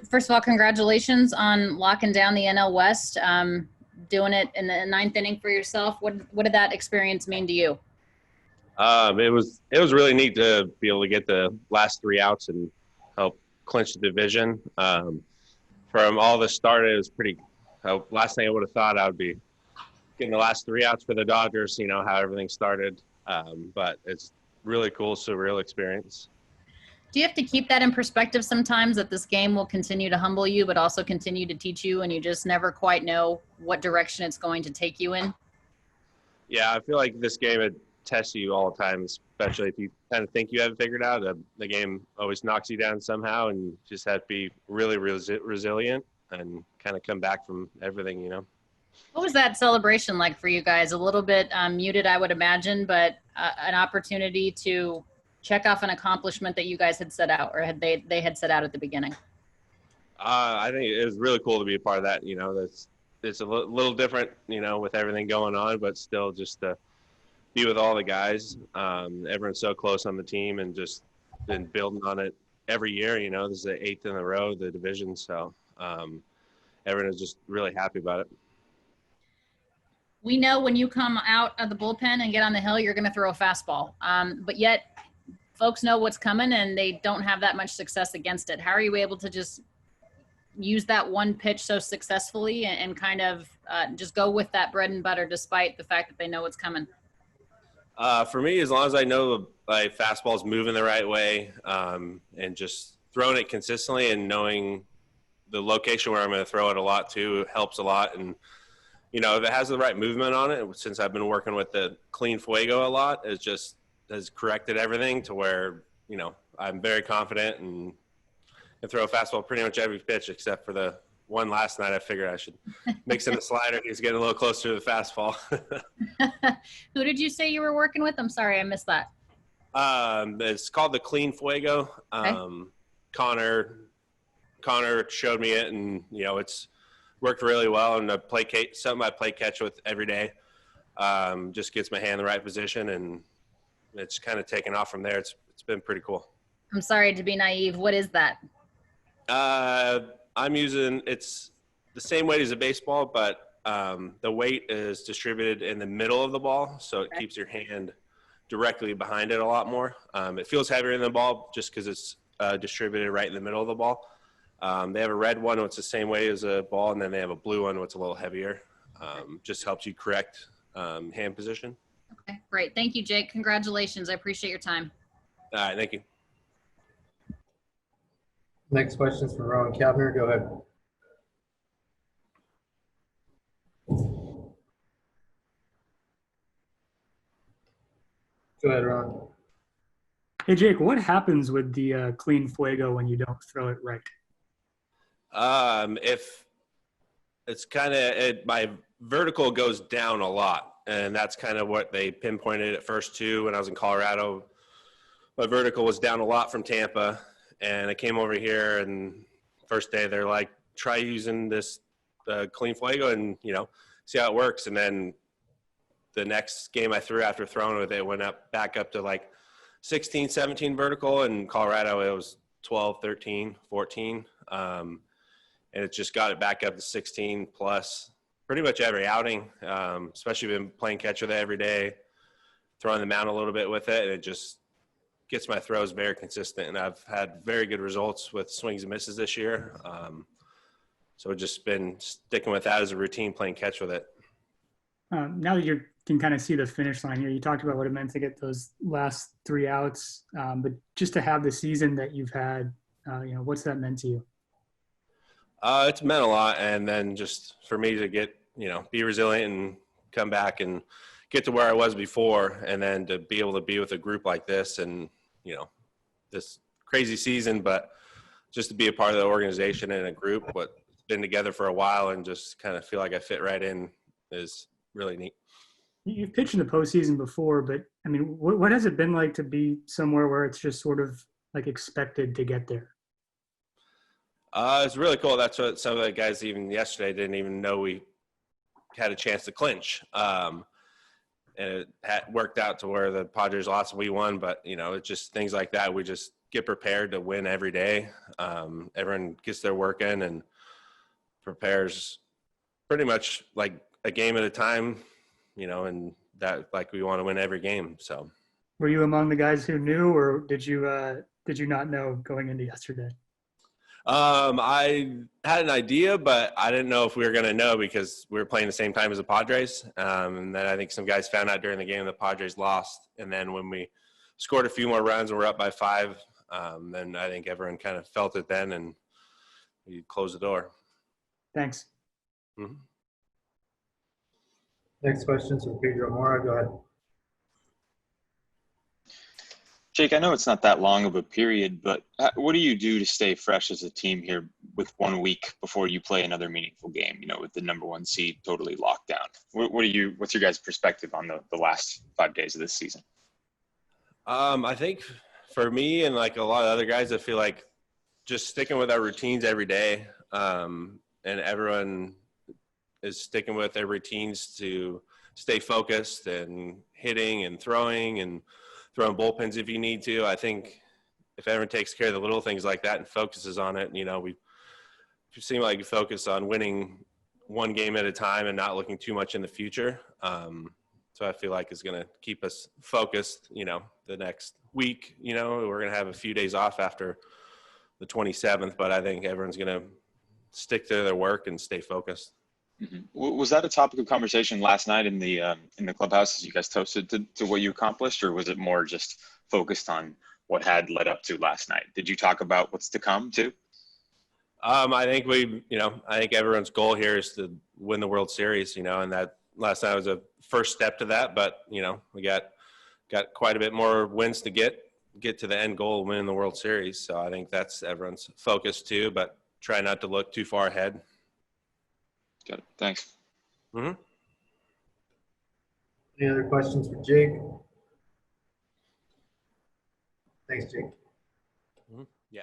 First of all, congratulations on locking down the NL West, doing it in the ninth inning for yourself. What did that experience mean to you? It was really neat to be able to get the last three outs and help clinch the division. From all the start, it was pretty. Last thing I would have thought I would be getting the last three outs for the Dodgers. You know how everything started, but it's really cool, surreal experience. Do you have to keep that in perspective sometimes that this game will continue to humble you, but also continue to teach you, and you just never quite know what direction it's going to take you in? Yeah, I feel like this game, it tests you all the time, especially if you kind of think you have it figured out. The game always knocks you down somehow, and you just have to be really resilient and kind of come back from everything, you know. What was that celebration like for you guys? A little bit muted, I would imagine, but an opportunity to check off an accomplishment that you guys had set out, or had they had set out at the beginning? I think it was really cool to be a part of that. You know, it's a little different, you know, with everything going on, but still just to be with all the guys. Everyone's so close on the team, and just been building on it every year. You know, this is the eighth in a row, the division, so everyone is just really happy about it. We know when you come out of the bullpen and get on the hill, you're going to throw a fastball. But yet folks know what's coming and they don't have that much success against it. How are you able to just use that one pitch so successfully and kind of just go with that bread and butter despite the fact that they know what's coming? For me, as long as I know my fastball is moving the right way, and just throwing it consistently and knowing the location where I'm going to throw it a lot too helps a lot. And you know, if it has the right movement on it, since I've been working with the Clean Fuego a lot, it just has corrected everything to where, you know, I'm very confident and can throw a fastball pretty much every pitch except for the one last night. I figured I should mix in the slider. He's getting a little closer to the fastball. Who did you say you were working with? I'm sorry, I missed that. It's called the Clean Fuego. Okay. Connor showed me it, and, you know, it's worked really well, and something I play catch with every day. Just gets my hand in the right position, and it's kind of taken off from there. It's been pretty cool. I'm sorry to be naive. What is that? I'm using, it's the same weight as a baseball, but the weight is distributed in the middle of the ball, so it keeps your hand directly behind it a lot more. It feels heavier than the ball just because it's distributed right in the middle of the ball. They have a red one which is the same weight as a ball, and then they have a blue one which is a little heavier. Just helps you correct hand position. Okay, great. Thank you, Jake. Congratulations. I appreciate your time. All right, thank you. Next question is from Ron Kapner. Go ahead. Go ahead, Ron. Hey, Jake, what happens with the Clean Fuego when you don't throw it right? If it's kind of my vertical goes down a lot, and that's kind of what they pinpointed at first too. When I was in Colorado, my vertical was down a lot from Tampa, and I came over here, and first day they're like, try using this Clean Fuego and, you know, see how it works. And then the next game I threw after throwing with it went back up to like 16, 17 vertical. In Colorado, it was 12, 13, 14. And it just got it back up to 16 plus pretty much every outing, especially been playing catch with it every day, throwing the mound a little bit with it. And it just gets my throws very consistent. And I've had very good results with swings and misses this year. So I've just been sticking with that as a routine, playing catch with it. Now that you can kind of see the finish line here, you talked about what it meant to get those last three outs, but just to have the season that you've had, you know, what's that meant to you? It's meant a lot. And then just for me to get, you know, be resilient and come back and get to where I was before, and then to be able to be with a group like this and, you know, this crazy season, but just to be a part of the organization and a group, what's been together for a while, and just kind of feel like I fit right in is really neat. You've pitched in the postseason before, but I mean, what has it been like to be somewhere where it's just sort of like expected to get there? It's really cool. That's what some of the guys even yesterday didn't even know we had a chance to clinch. And it had worked out to where the Padres lost and we won, but, you know, it's just things like that. We just get prepared to win every day. Everyone gets their work in and prepares pretty much like a game at a time, and that like we want to win every game. So Were you among the guys who knew, or did you not know going into yesterday? I had an idea, but I didn't know if we were going to know because we were playing the same time as the Padres. And then I think some guys found out during the game the Padres lost. And then when we scored a few more runs and we're up by 5, then I think everyone kind of felt it then, and we closed the door. Thanks. Mm-hmm. Next questions from Pedro Mora. Go ahead. Jake, I know it's not that long of a period, but what do you do to stay fresh as a team here with 1 week before you play another meaningful game, with the number 1 seed totally locked down? What's your guys' perspective on the last 5 days of this season? I think for me and like a lot of other guys, I feel like just sticking with our routines every day, and everyone is sticking with their routines to stay focused and hitting and throwing bullpens if you need to. I think if everyone takes care of the little things like that and focuses on it, we seem like we focus on winning one game at a time and not looking too much in the future. So I feel like it's going to keep us focused, the next week. We're going to have a few days off after the 27th, but I think everyone's going to stick to their work and stay focused. Mm-hmm. Was that a topic of conversation last night in the clubhouse as you guys toasted to what you accomplished, or was it more just focused on what had led up to last night? Did you talk about what's to come too? I think I think everyone's goal here is to win the World Series, and that last night was a first step to that, but we got quite a bit more wins to get to the end goal, winning the World Series. So I think that's everyone's focus too, but try not to look too far ahead. Got it. Thanks. Mm-hmm. Any other questions for Jake? Thanks, Jake. Mm-hmm. Yeah.